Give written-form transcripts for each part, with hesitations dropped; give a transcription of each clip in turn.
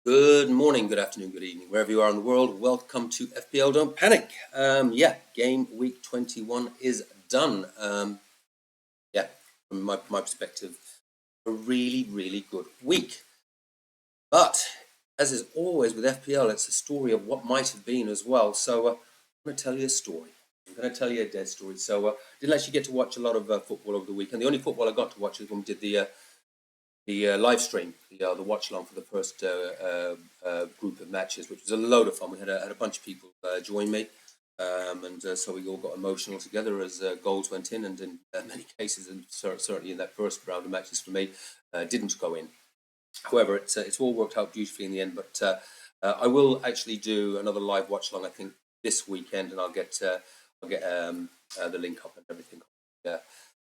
Good morning, good afternoon, good evening, wherever you are in the world. Welcome to FPL. Don't panic. Game week 21 is done. From my perspective, a really, really good week. But as is always with FPL, it's a story of what might have been as well. So I'm going to tell you a story. I'm going to tell you a dead story. So didn't actually get to watch a lot of football over the weekend. The only football I got to watch is when we did the live stream, the watch along for the first group of matches, which was a load of fun. We had a bunch of people join me, so we all got emotional together as goals went in, and in many cases, and certainly in that first round of matches for me, didn't go in. However, it's all worked out beautifully in the end. But I will actually do another live watch along, I think, this weekend, and I'll get the link up and everything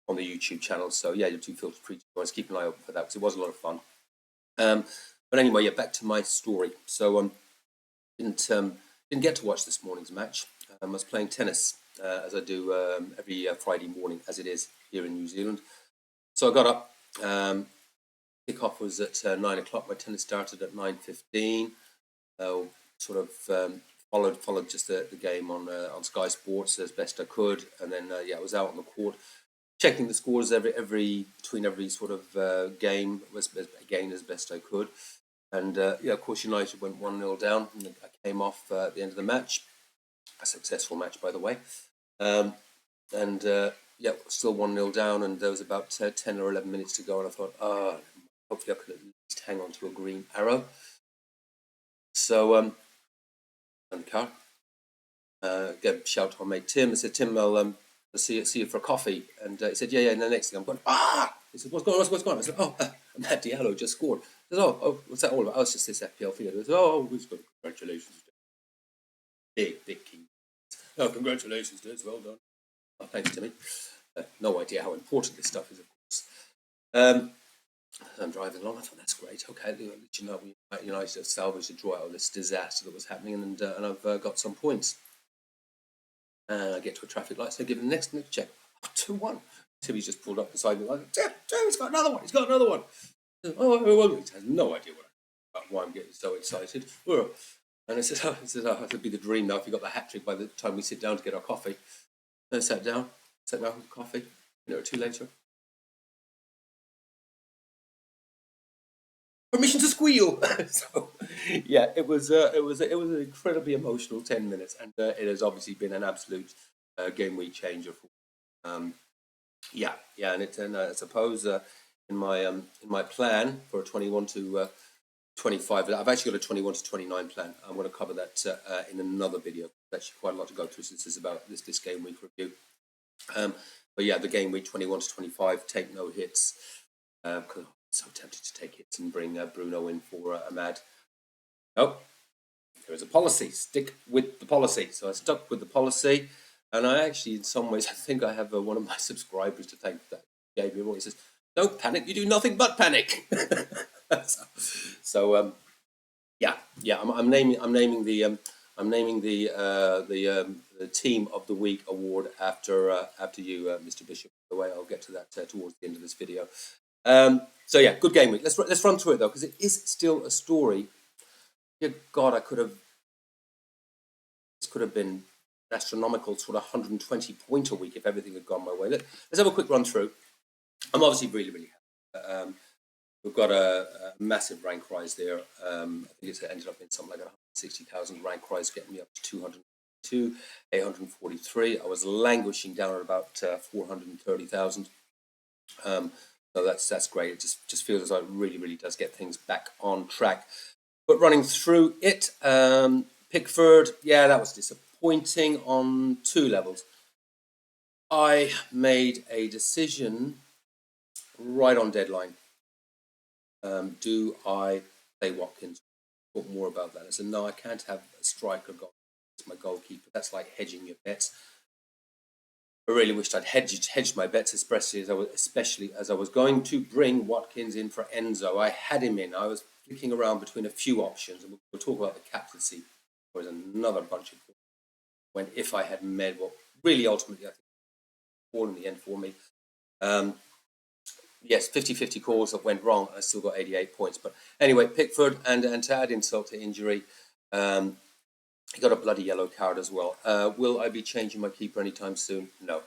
on the YouTube channel. So yeah, you do feel free to keep an eye open for that because it was a lot of fun. But anyway, back to my story. So didn't get to watch this morning's match. I was playing tennis as I do every Friday morning, as it is here in New Zealand. So I got up. Kickoff was at 9 o'clock. My tennis started at 9:15. Followed just the game on Sky Sports as best I could, and then I was out on the court checking the scores between every sort of game as best I could. And of course, United went 1-0 down, and I came off at the end of the match. A successful match, by the way. Still 1-0 down, and there was about 10 or 11 minutes to go, and I thought, hopefully I could at least hang on to a green arrow. So, in the car, gave a shout to my mate Tim. I said, Tim, I'll see you for a coffee. And he said, yeah. And the next thing I'm going, He said, what's going on? I said, Matt Diallo just scored. He said, what's that all about? It's just this FPL thing. I said, we've got congratulations. Big key. Oh, congratulations, dude. Well done. Oh, thanks, Timmy. No idea how important this stuff is, of course. I'm driving along. I thought, that's great. Okay, United have salvaged a draw out of this disaster that was happening, and I've got some points. And I get to a traffic light, so I give him the next check. 2-1. Timmy's just pulled up beside me. Like, Tim, he's got another one. He's got another one. He has no idea why I'm getting so excited. And I said, it'd be the dream now if you got the hat trick by the time we sit down to get our coffee. And I sat down with coffee. An hour or two later. Permission to squeal. So, yeah, it was an incredibly emotional 10 minutes, and it has obviously been an absolute game week changer. And I suppose in my plan for 21 to 25, I've actually got a 21 to 29 plan. I'm going to cover that in another video. There's actually quite a lot to go through since this is about this game week review. The game week 21 to 25, take no hits. Because I'm so tempted to take hits and bring Bruno in for Ahmad. No, there is a policy. Stick with the policy. So I stuck with the policy, and I actually, in some ways, I think I have one of my subscribers to thank that gave me a He says, "Don't panic. You do nothing but panic." I'm naming the team of the week award after you, Mr. Bishop. By the way, I'll get to that towards the end of this video. Good game week. Let's run through it though, because it is still a story. Dear God, this could have been an astronomical sort of 120 point a week if everything had gone my way. Let's have a quick run through. I'm obviously really, really happy. We've got a massive rank rise there. I think it's ended up in something like 160,000 rank rise, getting me up to 202, 843. I was languishing down at about 430,000. So that's great. It just feels as though it really, really does get things back on track. But running through it, Pickford, that was disappointing on two levels. I made a decision right on deadline. Do I play Watkins? Talk more about that. I said, no, I can't have a striker go. It's my goalkeeper. That's like hedging your bets. I really wished I'd hedged my bets, especially as I was going to bring Watkins in for Enzo. I had him in. I was flicking around between a few options, and we'll talk about the captaincy. There was another bunch of when if I had made what really ultimately I think all in the end for me. yes, 50-50 calls that went wrong. I still got 88 points. But anyway, Pickford, and to add insult to injury, he got a bloody yellow card as well. Will I be changing my keeper anytime soon? No.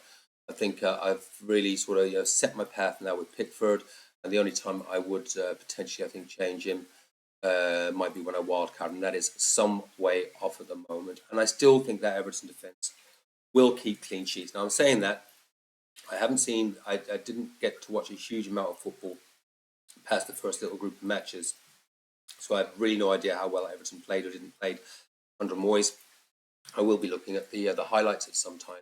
I think I've really sort of set my path now with Pickford, and the only time I would potentially, I think, change him might be when I wildcard, and that is some way off at the moment. And I still think that Everton defence will keep clean sheets. Now, I'm saying that I didn't get to watch a huge amount of football past the first little group of matches, so I have really no idea how well Everton played or didn't play under Moyes. I will be looking at the highlights at some time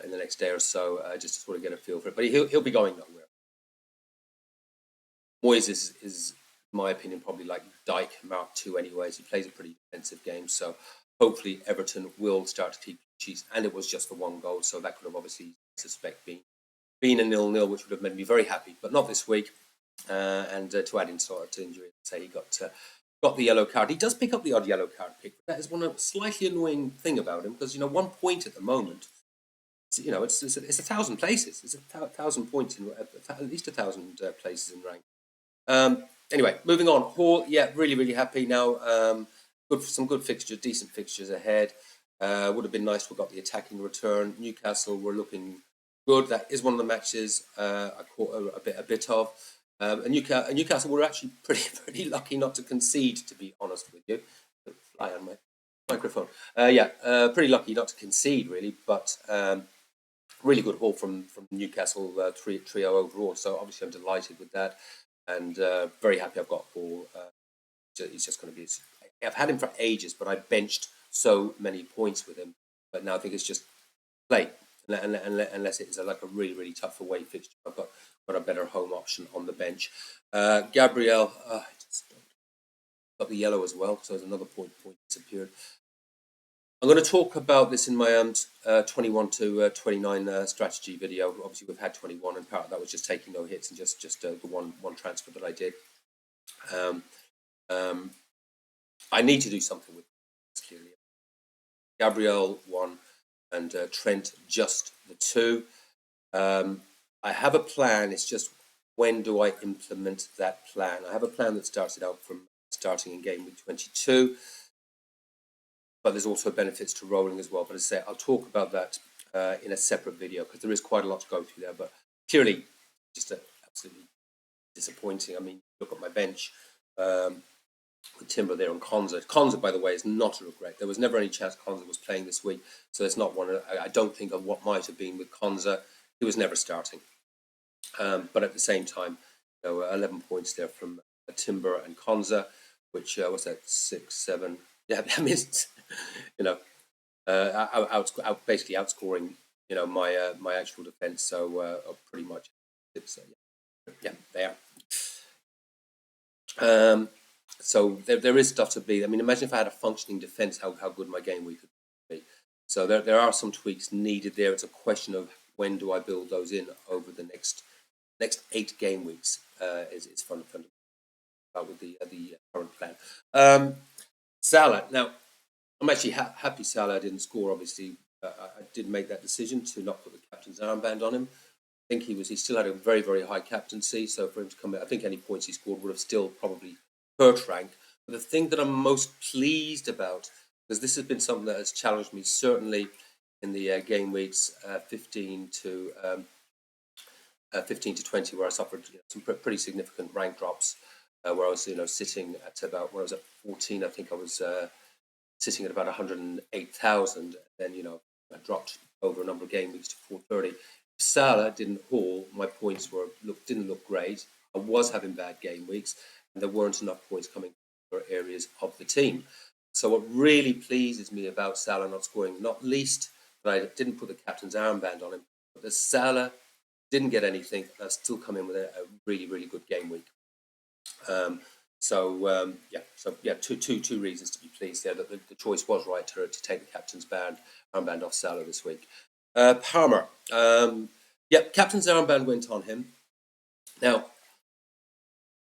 in the next day or so, just to sort of get a feel for it. But he'll be going nowhere. Moyes is, in my opinion, probably like Dyke Mark II anyways. He plays a pretty defensive game, so hopefully Everton will start to keep cheese. And it was just the one goal, so that could have obviously, I suspect, been a 0-0, which would have made me very happy, but not this week. And to add insult to injury, say he got the yellow card. He does pick up the odd yellow card pick. That is one slightly annoying thing about him, because 1 point at the moment, it's 1,000 places. It's 1,000 points in at least 1,000 places in rank. Anyway, moving on. Hall, yeah, really happy now. Some good fixtures, decent fixtures ahead. Would have been nice to have got the attacking return. Newcastle were looking good. That is one of the matches I caught a bit of. And Newcastle were actually pretty lucky not to concede, to be honest with you. Fly on my microphone. Pretty lucky not to concede, really, but really good haul from Newcastle trio overall. So obviously I'm delighted with that, and very happy I've got Hall. He's just going to be. I've had him for ages, but I benched so many points with him. But now I think it's just play, unless it's like a really tough away fixture. I've got a better home option on the bench. Gabriel got the yellow as well, so there's another point disappeared. I'm going to talk about this in my 21 to 29 strategy video. Obviously, we've had 21, and part of that was just taking no hits and just the one transfer that I did. I need to do something with this, clearly. Gabriel 1 and Trent just the 2. I have a plan. It's just when do I implement that plan? I have a plan that started out from starting in game week 22. But there's also benefits to rolling as well. But as I say, I'll talk about that in a separate video, because there is quite a lot to go through there. But clearly, just absolutely disappointing. I mean, look at my bench with Timber there and Konza. Konza, by the way, is not a regret. There was never any chance Konza was playing this week, so it's not one. I don't think of what might have been with Konza. He was never starting. But at the same time, 11 points there from Timber and Konza, which was that 6, 7. Yeah, I mean, basically outscoring, my actual defense. So pretty much, it's yeah, they are. So there is stuff to be. I mean, imagine if I had a functioning defense, how good my game week could be. So there are some tweaks needed there. It's a question of when do I build those in over the next 8 game weeks. Is fundamental with the current plan. Salah. Now, I'm actually happy Salah didn't score. Obviously, I did make that decision to not put the captain's armband on him. I think he still had a very high captaincy. So for him to come in, I think any points he scored would have still probably hurt rank. But the thing that I'm most pleased about, because this has been something that has challenged me certainly in the game weeks 15 to 20, where I suffered some pretty significant rank drops, where I was sitting at about, when I was at 14, I think I was sitting at about 108,000. Then I dropped over a number of game weeks to 430. If Salah didn't haul, my points didn't look great. I was having bad game weeks, and there weren't enough points coming for areas of the team. So what really pleases me about Salah not scoring, not least that I didn't put the captain's armband on him, but that Salah didn't get anything, and I've still come in with a really good game week. Two reasons to be pleased there, that the choice was right to take the captain's armband off Salah this week. Palmer, captain's armband went on him. Now,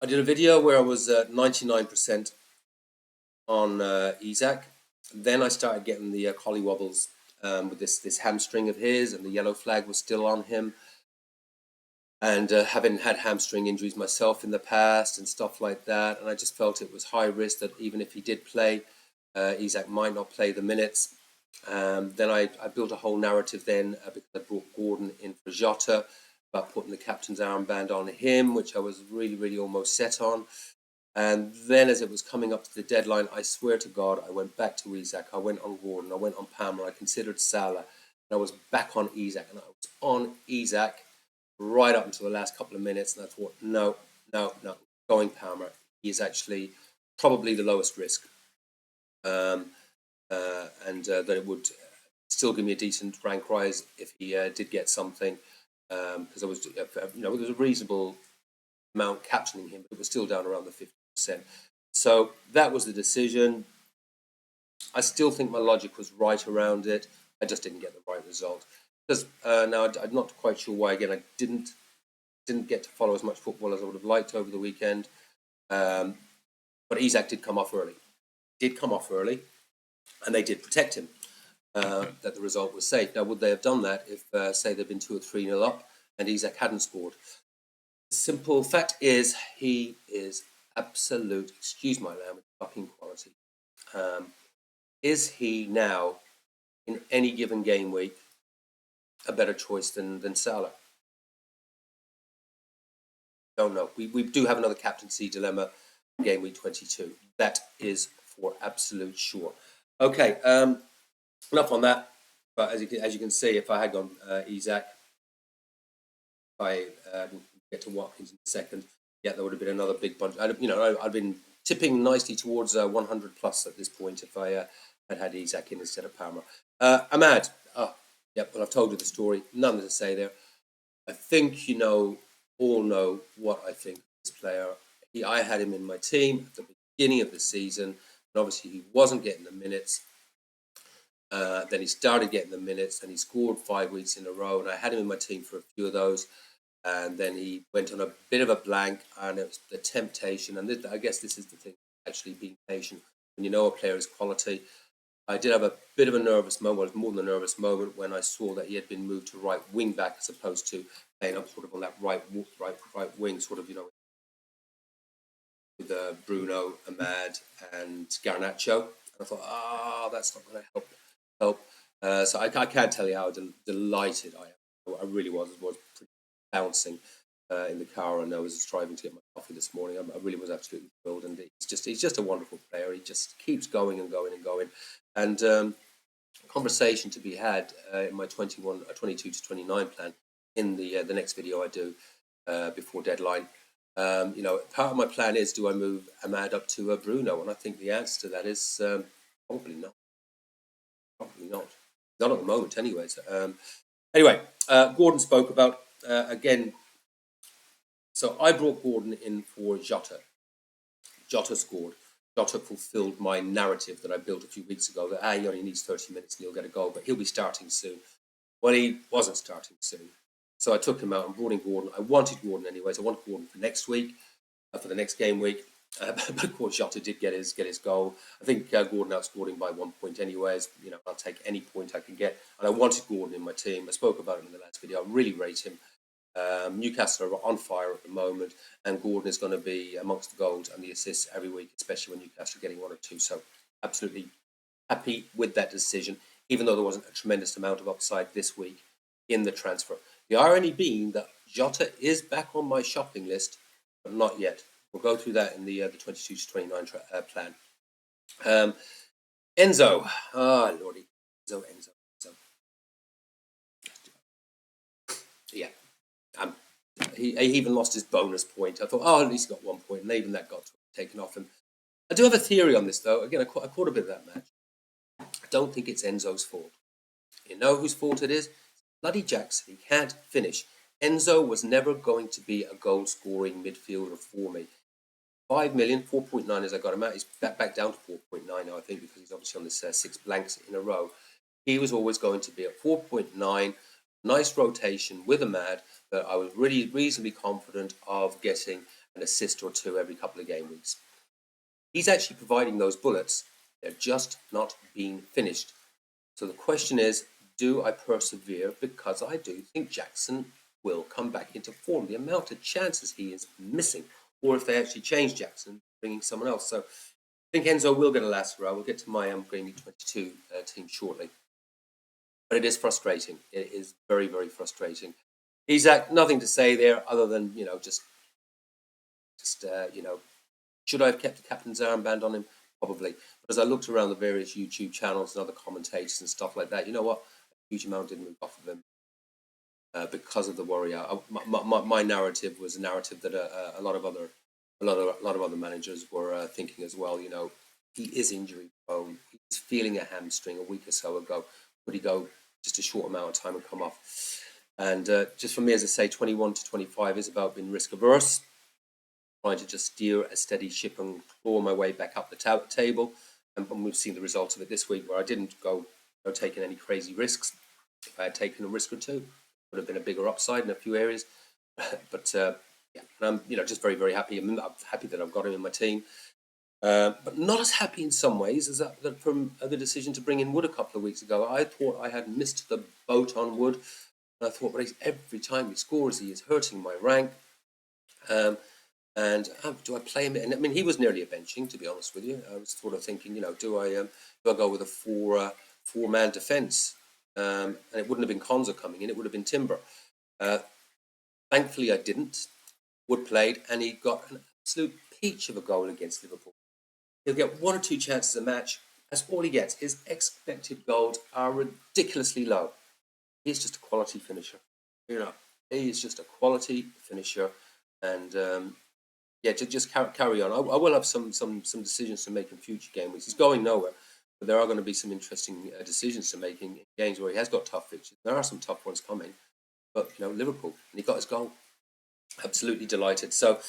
I did a video where I was 99% on Isaac. Then I started getting the collie wobbles with this hamstring of his, and the yellow flag was still on him. and having had hamstring injuries myself in the past and stuff like that, and I just felt it was high risk that even if he did play, Isak might not play the minutes. Then I built a whole narrative then because I brought Gordon in for Jota, about putting the captain's armband on him, which I was really almost set on. And then as it was coming up to the deadline, I swear to God, I went back to Isak. I went on Gordon. I went on Palmer. I considered Salah. And I was back on Isak. And I was on Isak right up until the last couple of minutes. And I thought, no, going Palmer. He is actually probably the lowest risk. And that it would still give me a decent rank rise if he did get something. Because I was, there was a reasonable amount captaining him, but it was still down around the 50%. So that was the decision. I still think my logic was right around it. I just didn't get the right result. Because now I'm not quite sure why. Again, I didn't get to follow as much football as I would have liked over the weekend. But Isak did come off early. And they did protect him. That the result was safe. Now, would they have done that if, say, they'd been 2 or 3-0 up and Isak hadn't scored? The simple fact is, he is absolute, excuse my language, fucking quality. Is he now, in any given game week, a better choice than Salah? Don't know. We do have another captaincy dilemma in game week 22. That is for absolute sure. Okay, enough on that. But as you can see, if I had gone Isak, if I get to Watkins in a second, yeah, there would have been another big bunch. I'd been tipping nicely towards 100 plus at this point if I had Isak in instead of Palmer. Ahmad, well, I've told you the story. Nothing to say there. I think all know what I think of this player. I had him in my team at the beginning of the season, and obviously he wasn't getting the minutes. Then he started getting the minutes, and he scored 5 weeks in a row, and I had him in my team for a few of those. And then he went on a bit of a blank, and it was the temptation. And I guess this is the thing, actually being patient. When you know a player is quality, I did have a bit of a nervous moment, well, it was more than a nervous moment, when I saw that he had been moved to right wing back as opposed to playing up sort of on that right wing, sort of, with Bruno, Ahmad, and Garnacho. And I thought, that's not going to help. So I can't tell you how delighted I am. I really was pretty bouncing in the car, and I was striving to get my coffee this morning. I really was absolutely thrilled, and he's just a wonderful player. He just keeps going and going and going, and conversation to be had in my 22 to 29 plan in the next video I do before deadline. Part of my plan is, do I move Ahmad up to Bruno? And I think the answer to that is probably not. Probably not. Not at the moment, anyways. Anyway, Gordon spoke about again. So I brought Gordon in for Jota. Jota scored. Jota fulfilled my narrative that I built a few weeks ago that he only needs 30 minutes and he'll get a goal, but he'll be starting soon. Well, he wasn't starting soon. So I took him out and brought in Gordon. I wanted Gordon anyways. I wanted Gordon for next week, for the next game week. But of course, Jota did get his goal. I think Gordon outscored him by 1 point anyways. I'll take any point I can get. And I wanted Gordon in my team. I spoke about him in the last video. I really rate him. Newcastle are on fire at the moment, and Gordon is going to be amongst the goals and the assists every week, especially when Newcastle are getting 1 or 2. So absolutely happy with that decision, even though there wasn't a tremendous amount of upside this week in the transfer. The irony being that Jota is back on my shopping list, but not yet. We'll go through that in the 22 to 29 plan. Enzo. Lordy. Enzo. Yeah. He even lost his bonus point. I thought, at least he got 1 point, and even that got taken off him. I do have a theory on this, though. Again, I caught a bit of that match. I don't think it's Enzo's fault. You know whose fault it is? Bloody Jackson. He can't finish. Enzo was never going to be a goal-scoring midfielder for me. 5 million, 4.9 as I got him out. He's back down to 4.9 now, I think, because he's obviously on this 6 blanks in a row. He was always going to be at 4.9. Nice rotation with Ahmad that I was really reasonably confident of getting an assist or 2 every couple of game weeks. He's actually providing those bullets. They're just not being finished. So the question is, do I persevere? Because I do think Jackson will come back into form, the amount of chances he is missing, or if they actually change Jackson, bringing someone else. So I think Enzo will get a last row. We'll get to my Gaming 22 team shortly. But it is frustrating. It is very, very frustrating. Isak, nothing to say there other than, just should I have kept the captain's armband on him? Probably. But as I looked around the various YouTube channels and other commentators and stuff like that, you know what? A huge amount didn't move off of him because of the worry. My narrative was a narrative that a lot of other managers were thinking as well. He is injury prone. He's feeling a hamstring a week or so ago. Would he go just a short amount of time and come off? And just for me, as I say, 21 to 25 is about being risk averse, trying to just steer a steady ship and claw my way back up the table. And we've seen the results of it this week, where I didn't go taking any crazy risks. If I had taken a risk or two, it would have been a bigger upside in a few areas. But yeah, and I'm just very, very happy. I'm happy that I've got him in my team. But not as happy in some ways as that from the decision to bring in Wood a couple of weeks ago. I thought I had missed the boat on Wood. And I thought, but every time he scores, he is hurting my rank. And do I play him? And I mean, he was nearly a benching, to be honest with you. I was sort of thinking, do I go with a four-man defence? And it wouldn't have been Konza coming in; it would have been Timber. Thankfully, I didn't. Wood played, and he got an absolute peach of a goal against Liverpool. He'll get one or two chances a match. That's all he gets. His expected goals are ridiculously low. He's just a quality finisher. He is just a quality finisher, and yeah, just carry on. I will have some decisions to make in future game weeks. He's going nowhere, but there are going to be some interesting decisions to make in games where he has got tough fixtures. There are some tough ones coming, but Liverpool, and he got his goal. Absolutely delighted. So,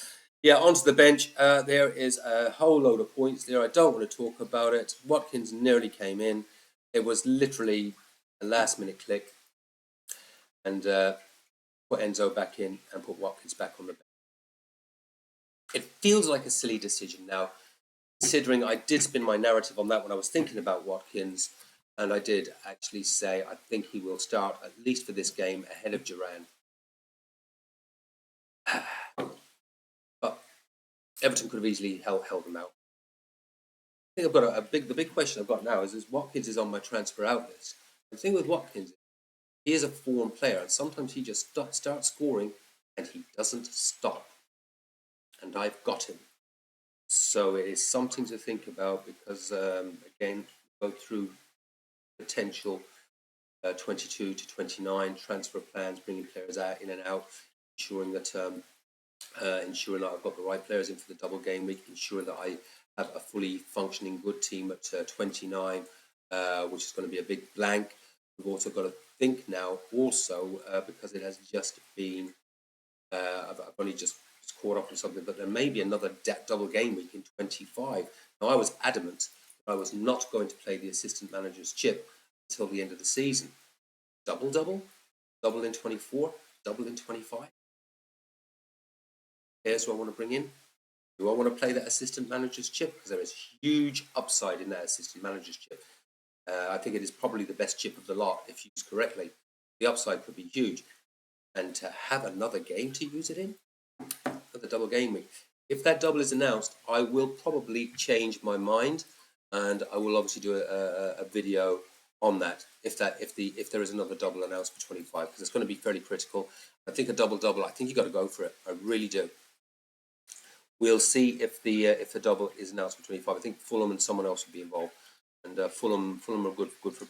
yeah, onto the bench. There is a whole load of points there. I don't want to talk about it. Watkins nearly came in. It was literally a last-minute click, and put Enzo back in and put Watkins back on the bench. It feels like a silly decision now, considering I did spin my narrative on that when I was thinking about Watkins, and I did actually say I think he will start, at least for this game, ahead of Duran. But Everton could have easily held him out. I think I've got the big question I've got now is Watkins is on my transfer out list. The thing with Watkins, he is a form player, and sometimes he just starts scoring and he doesn't stop. And I've got him. So it is something to think about because, again, go through potential 22 to 29 transfer plans, bringing players out in and out, ensuring that I've got the right players in for the double game week, ensuring that I have a fully functioning good team at 29, which is going to be a big blank. We've also got to think now, also because it has just been, I've only just caught up with something, but there may be another double game week in 25. Now, I was adamant that I was not going to play the assistant manager's chip until the end of the season. Double in 24, double in 25. Here's who I want to bring in. Do I want to play that assistant manager's chip? Because there is huge upside in that assistant manager's chip. I think it is probably the best chip of the lot if used correctly. The upside could be huge. And to have another game to use it in, for the double game week. If that double is announced, I will probably change my mind, and I will obviously do a video on that if there is another double announced for 25, because it's going to be fairly critical. I think a double. I think you got to go for it. I really do. We'll see if the double is announced for 25. I think Fulham and someone else will be involved, and Fulham are good for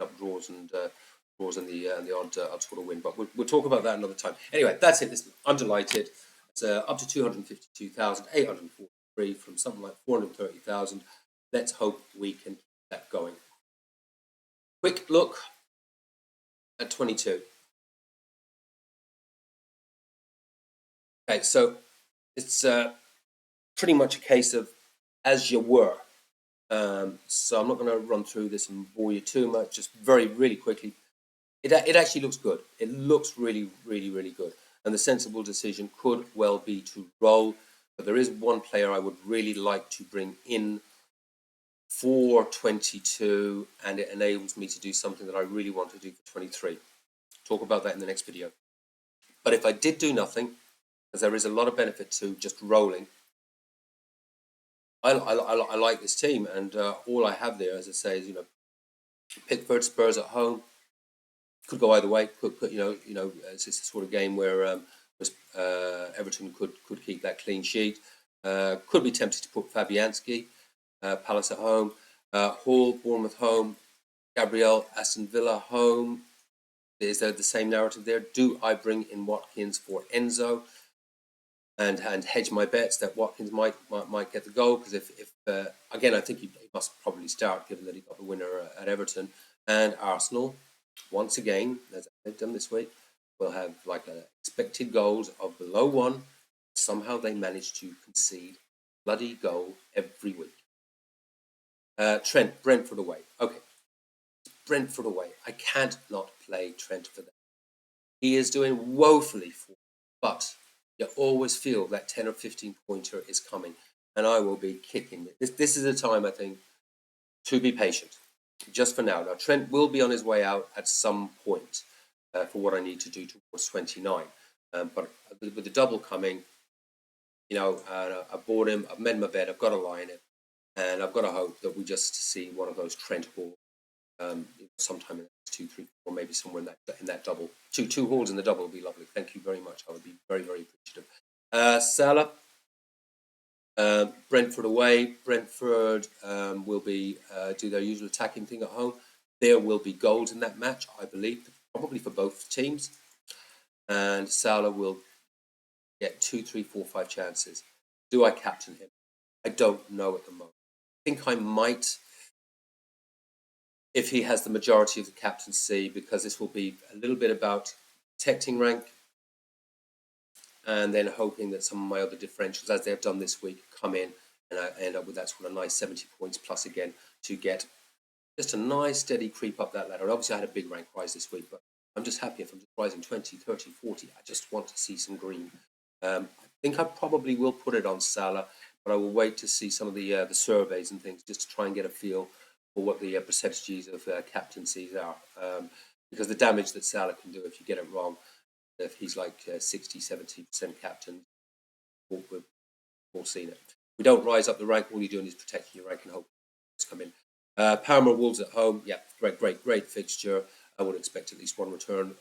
up draws and the odd sort of win. But we'll talk about that another time. Anyway, that's it. Listen, I'm delighted. It's up to 252,843 from something like 430,000. Let's hope we can keep that going. Quick look at 22. Okay, so it's pretty much a case of as you were. So I'm not going to run through this and bore you too much. Just really quickly. It actually looks good. It looks really good. And the sensible decision could well be to roll. But there is one player I would really like to bring in for 22, and it enables me to do something that I really want to do for 23. Talk about that in the next video. But if I did do nothing, because there is a lot of benefit to just rolling, I like this team, and all I have there, as I say, is Pickford, Spurs at home, could go either way. Could it's a sort of game where Everton could keep that clean sheet. Could be tempted to put Fabianski, Palace at home, Hall, Bournemouth home, Gabriel, Aston Villa home. Is there the same narrative there? Do I bring in Watkins for Enzo and hedge my bets that Watkins might get the goal? Because if again, I think he must probably start, given that he got the winner at Everton. And Arsenal, once again, as they've done this week, will have like expected goals of below 1. Somehow they manage to concede bloody goal every week. Trent, Brentford away. Okay, Brentford away. I can't not play Trent for that. He is doing woefully for me, but you always feel that 10 or 15 pointer is coming, and I will be kicking it. This is a time, I think, to be patient, just for now. Now, Trent will be on his way out at some point for what I need to do towards 29. But with the double coming, I bought him, I've made my bed, I've got to lie in it, and I've got to hope that we just see one of those Trent balls sometime in the next 2, 3, 4, maybe somewhere in that double. Two halls in the double would be lovely. Thank you very much. I would be very, very appreciative. Salah, Brentford away. Brentford will be do their usual attacking thing at home. There will be goals in that match, I believe, probably for both teams. And Salah will get 2, 3, 4, 5 chances. Do I captain him? I don't know at the moment. I think I might, if he has the majority of the captaincy, because this will be a little bit about protecting rank and then hoping that some of my other differentials, as they've done this week, come in and I end up with that sort of nice 70 points plus again to get just a nice steady creep up that ladder. Obviously, I had a big rank rise this week, but I'm just happy if I'm just rising 20, 30, 40. I just want to see some green. I think I probably will put it on Salah, but I will wait to see some of the surveys and things just to try and get a feel for what the percentages of captaincies are. Because the damage that Salah can do if you get it wrong, if he's like 60, 70% captain, we've all seen it. If we don't rise up the rank, all you're doing is protecting your rank and hope it's come in. Parma Wolves at home, yeah, great fixture. I would expect at least one return.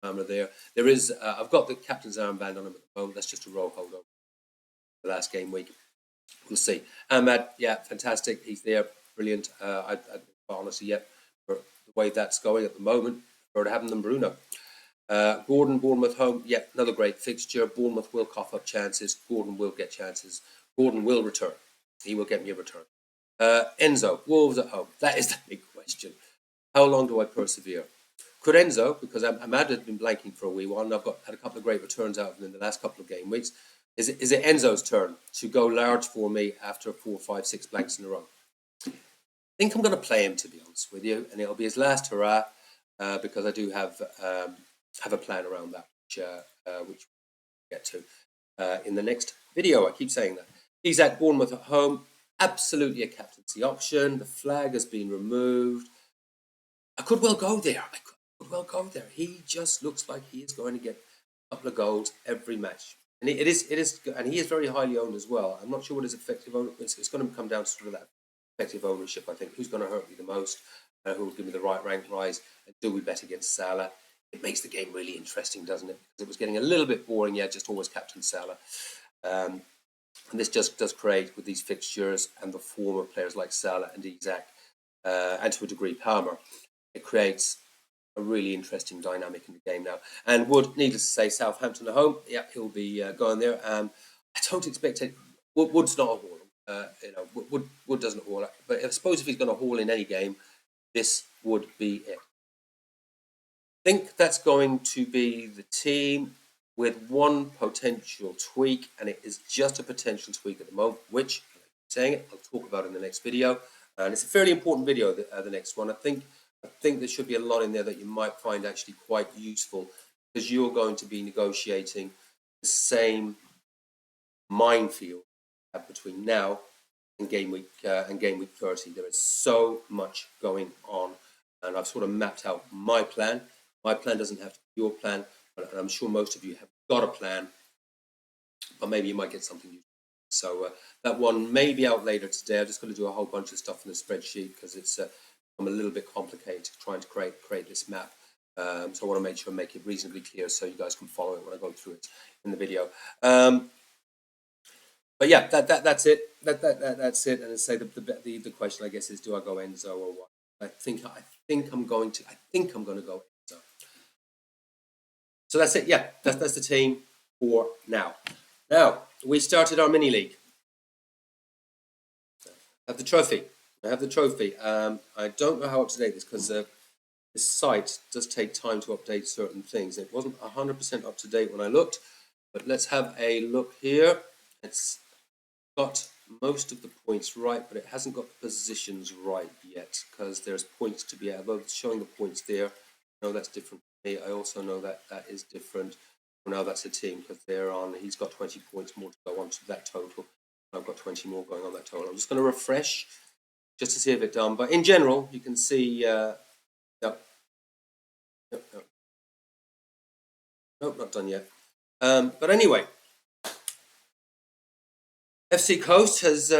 Parma there. There is, I've got the captain's armband on him at the moment. That's just a roll hold on the last game week. We'll see. Ahmad, yeah, fantastic. He's there, brilliant. I honestly, yeah, for the way that's going at the moment, prefer to have him than Bruno. Gordon, Bournemouth home, yeah, another great fixture. Bournemouth will cough up chances. Gordon will get chances. Gordon will return. He will get me a return. Enzo, Wolves at home. That is the big question. How long do I persevere? Could Enzo, because Ahmad had been blanking for a wee while, and I've had a couple of great returns out of him in the last couple of game weeks. Is it Enzo's turn to go large for me after 4, 5, 6 blanks in a row? I think I'm going to play him, to be honest with you, and it'll be his last hurrah because I do have a plan around that, which we'll get to in the next video. I keep saying that. He's at Bournemouth at home. Absolutely a captaincy option. The flag has been removed. I could well go there. He just looks like he is going to get a couple of goals every match. And it is, and he is very highly owned as well. I'm not sure what his effective ownership is. It's going to come down to sort of that effective ownership, I think. Who's going to hurt me the most? Who will give me the right rank rise? And do we bet against Salah? It makes the game really interesting, doesn't it? Because it was getting a little bit boring. Yeah, just always captain Salah. And this just does create, with these fixtures and the form of players like Salah and Isak, and to a degree Palmer, it creates a really interesting dynamic in the game now. And Wood, needless to say, Southampton at home, yeah, he'll be going there. I don't expect it. Wood's not a hauler. Wood doesn't haul. But I suppose if he's going to haul in any game, this would be it. I think that's going to be the team with one potential tweak, and it is just a potential tweak at the moment, which, saying it, I'll talk about in the next video. And it's a fairly important video, the next one. I think there should be a lot in there that you might find actually quite useful, because you're going to be negotiating the same minefield between now and game week 30. There is so much going on, and I've sort of mapped out my plan. My plan doesn't have to be your plan, And I'm sure most of you have got a plan, but maybe you might get something new. So that one may be out later today. I've just got to do a whole bunch of stuff in the spreadsheet because it's I'm a little bit complicated trying to create this map. So I want to make sure I make it reasonably clear so you guys can follow it when I go through it in the video. But yeah, that's it. That's it. And I say the question I guess is, do I go Enzo or what? I think I'm going to go Enzo. So that's it. Yeah, that's the team for now. Now we started our mini league. I have the trophy. I don't know how up to date this because this site does take time to update certain things. It wasn't 100% up to date when I looked, but let's have a look here. It's got most of the points right, but it hasn't got the positions right yet because there's points to be added. It's showing the points there. No, that's different for me. I also know that is different. Well, now that's a team because they're on. He's got 20 points more to go on to that total. I've got 20 more going on that total. I'm just going to refresh just to see if it's done. But in general, you can see. Nope, not done yet. But anyway, FC Coast is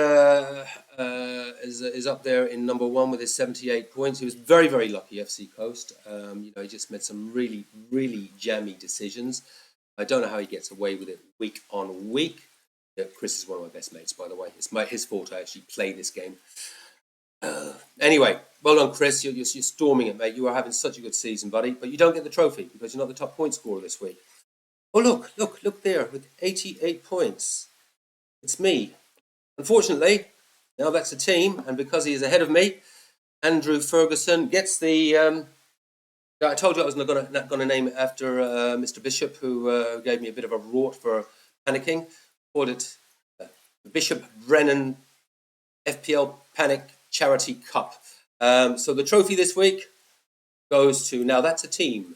up there in number one with his 78 points. He was very, very lucky, FC Coast. He just made some really, really jammy decisions. I don't know how he gets away with it week on week. Yeah, Chris is one of my best mates, by the way. It's his fault I actually play this game. Anyway, well done, Chris. You're storming it, mate. You are having such a good season, buddy. But you don't get the trophy because you're not the top point scorer this week. Oh, look there with 88 points. It's me. Unfortunately, now that's a team, and because he is ahead of me, Andrew Ferguson gets the. I told you I was not going to name it after Mr. Bishop, who gave me a bit of a rort for panicking. Called it the Bishop Brennan FPL Panic Charity Cup. So the trophy this week goes to, now that's a team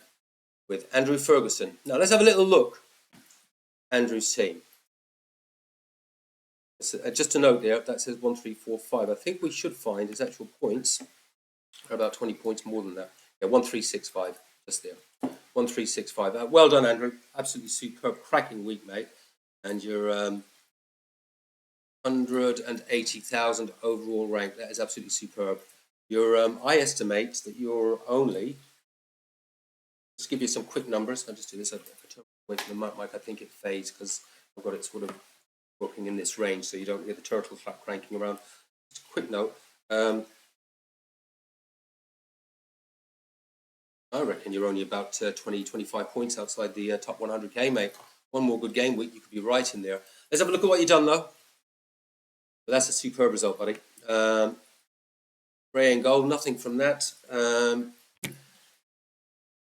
with Andrew Ferguson. Now let's have a little look. Andrew's team. Just a note there, that says 1, 3, 4, 5. I think we should find his actual points are about 20 points more than that. Yeah, 1, 3, 6, 5, just there. 1, 3, 6, 5. Well done, Andrew. Absolutely superb, cracking week, mate. And you're 180,000 overall rank. That is absolutely superb. I estimate that you're only. Just give you some quick numbers. I'll just do this. If I turn away from the mic, I think it fades because I've got it sort of working in this range, so you don't hear the turtle flap cranking around. Just a quick note. I reckon you're only about 20, 25 points outside the top 100k, mate. One more good game week, you could be right in there. Let's have a look at what you've done, though. But that's a superb result, buddy. Ray and goal, nothing from that.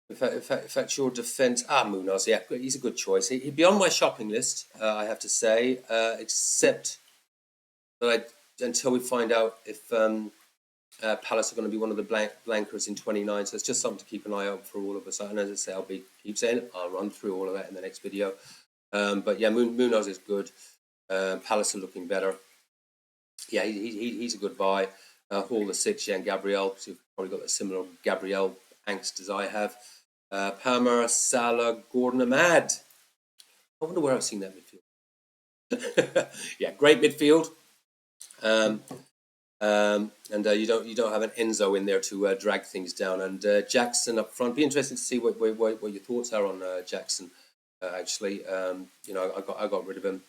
In fact, your defence. Munoz, yeah, he's a good choice. He'd be on my shopping list, I have to say, except that until we find out if Palace are going to be one of the blankers in 29. So it's just something to keep an eye out for all of us. And as I say, keep saying it. I'll run through all of that in the next video. But yeah, Munoz is good. Palace are looking better. Yeah, he's a good buy. Hall the 6, yeah, and Gabriel. So you've probably got a similar Gabriel angst as I have. Palmer, Salah, Gordon, Ahmad. I wonder where I've seen that midfield. Yeah, great midfield. And you don't have an Enzo in there to drag things down. And Jackson up front. Be interesting to see what your thoughts are on Jackson. Actually, I got rid of him,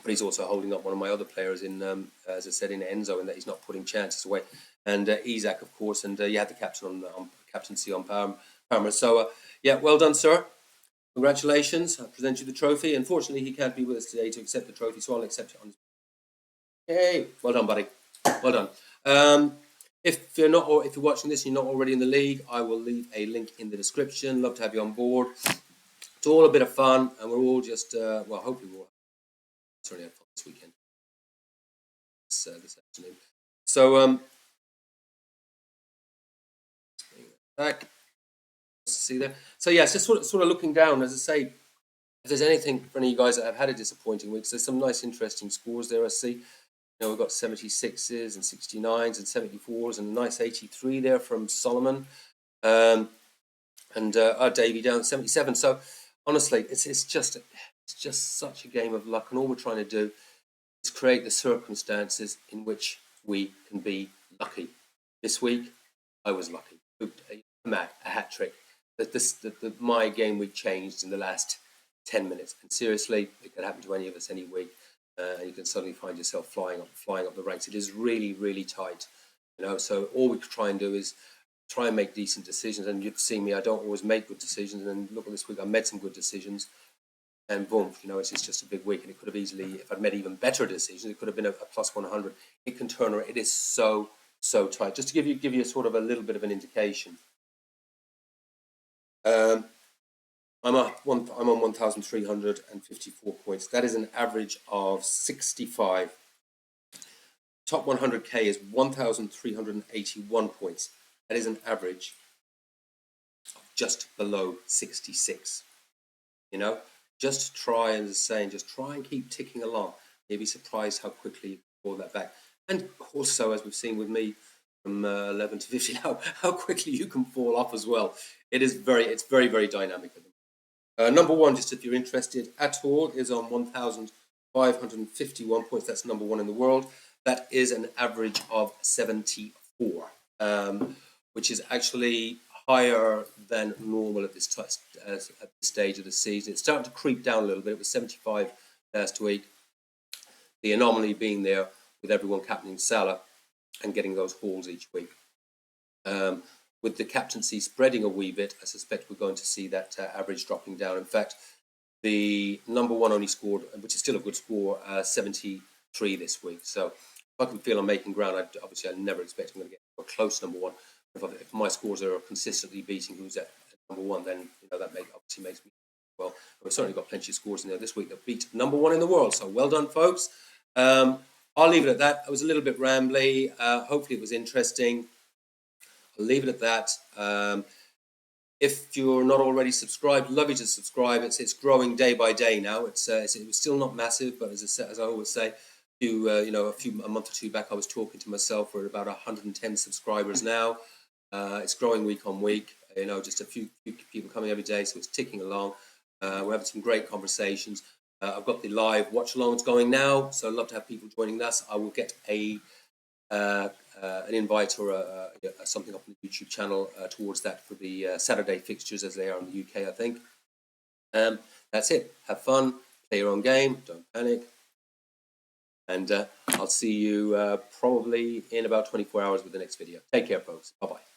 but he's also holding up one of my other players in, as I said, in Enzo, in that he's not putting chances away. And Isak, of course, and you had the captain on captaincy on Palmer. So yeah, well done, sir. Congratulations. I present you the trophy. Unfortunately, he can't be with us today to accept the trophy, so I'll accept it on his. Hey, well done, buddy. Well done. If you're watching this and you're not already in the league, I will leave a link in the description. Love to have you on board. It's all a bit of fun, and we're all just hopefully we'll certainly have fun this weekend, this afternoon. So back. See there. So yeah, it's just sort of looking down. As I say, if there's anything for any of you guys that have had a disappointing week, there's some nice, interesting scores there. I see. We've got 76s and 69s and 74s and a nice 83 there from Solomon. And our Davey down 77. So honestly, it's just such a game of luck, and all we're trying to do is create the circumstances in which we can be lucky. This week, I was lucky. A hat trick. My game week changed in the last 10 minutes, and seriously, it could happen to any of us any week. And you can suddenly find yourself flying up the ranks. It is really, really tight, you know. So all we try and do is try and make decent decisions. And you've seen me; I don't always make good decisions. And look at this week; I made some good decisions, and boom, you know, it's just a big week. And it could have easily, if I'd made even better decisions, it could have been a plus 100. It can turn around. It is so tight. Just to give you sort of a little bit of an indication. Um, I'm on 1,354 points. That is an average of 65. Top 100k is 1,381 points. That is an average of just below 66. You know, just try and just try and keep ticking along. You'll be surprised how quickly you can pull that back. And also, as we've seen with me, from 11 to 50, how quickly you can fall off as well. It's very, very dynamic. Number one, just if you're interested at all, is on 1,551 points. That's number one in the world. That is an average of 74, which is actually higher than normal at this stage of the season. It's starting to creep down a little bit. It was 75 last week. The anomaly being there with everyone captaining Salah and getting those hauls each week. With the captaincy spreading a wee bit, I suspect we're going to see that average dropping down. In fact, the number one only scored, which is still a good score, 73 this week. So if I can feel I'm making ground, obviously I never expect I'm going to get a close number one. If my scores are consistently beating who's at number one, then you know that obviously makes me well. We've certainly got plenty of scores in there this week that beat number one in the world. So well done, folks. I'll leave it at that. I was a little bit rambly. Hopefully it was interesting. I'll leave it at that. If you're not already subscribed, love you to subscribe. It's growing day by day now. It was still not massive, but as I always say, a month or two back, I was talking to myself. We're at about 110 subscribers now. It's growing week on week. You know, just a few people coming every day, so it's ticking along. We're having some great conversations. I've got the live watch alongs going now, so I'd love to have people joining us. I will get an invite or something up on the YouTube channel towards that for the Saturday fixtures as they are in the UK, I think. That's it. Have fun. Play your own game. Don't panic. And I'll see you probably in about 24 hours with the next video. Take care, folks. Bye-bye.